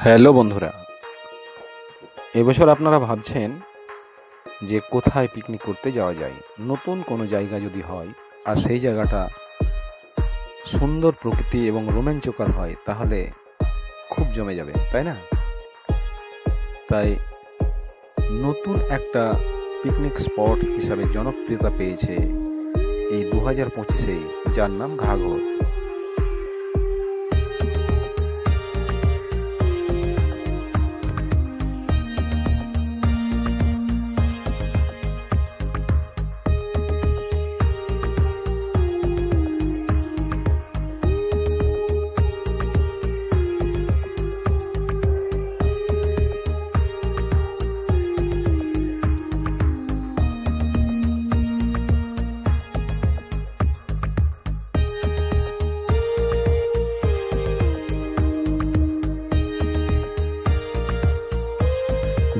Hello বন্ধুরা, এবছর আপনারা ভাবছেন যে কোথায় পিকনিক করতে যাওয়া যায়। নতুন কোনো জায়গা যদি হয় আর সেই জায়গাটা সুন্দর প্রকৃতি এবং রোমাঞ্চকর হয় তাহলে খুব জমে যাবে, তাই না? তাই নতুন একটা পিকনিক স্পট হিসাবে জনপ্রিয়তা পেয়েছে এই 2025-এ, যার নাম ঘাঘর।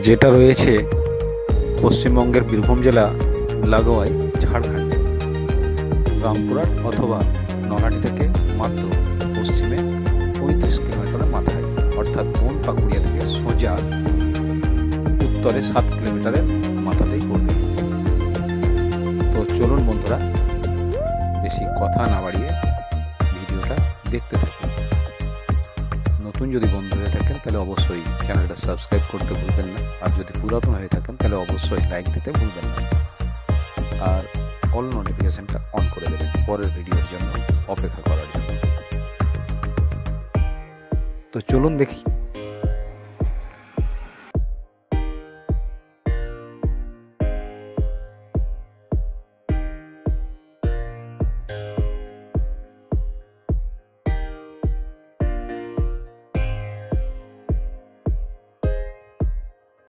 যেটা রয়েছে পশ্চিমবঙ্গের বীরভূম জেলা লাগোয়ায় ঝাড়খণ্ডে, রামপুরহাট অথবা নলহাটি থেকে মাত্র পশ্চিমে 35 কিলোমিটারের মাথায়, অর্থাৎ বন পাকুড়িয়া থেকে সোজা উত্তরে 7 কিলোমিটারের মাথাতেই পড়বে। তো চলুন বন্ধুরা, বেশি কথা না বাড়িয়ে ভিডিওটা দেখতে থাকুন। নতুন যদি বন্ধু হয়ে থাকেন তাহলে অবশ্যই চ্যানেলটা সাবস্ক্রাইব করতে ভুলবেন না, আর যদি পুরাতন হয়ে থাকেন তাহলে অবশ্যই লাইক দিতে ভুলবেন না, আর অল নোটিফিকেশনটা অন করে দেবেন পরের ভিডিওর জন্য অপেক্ষা করার জন্য। তো চলুন দেখি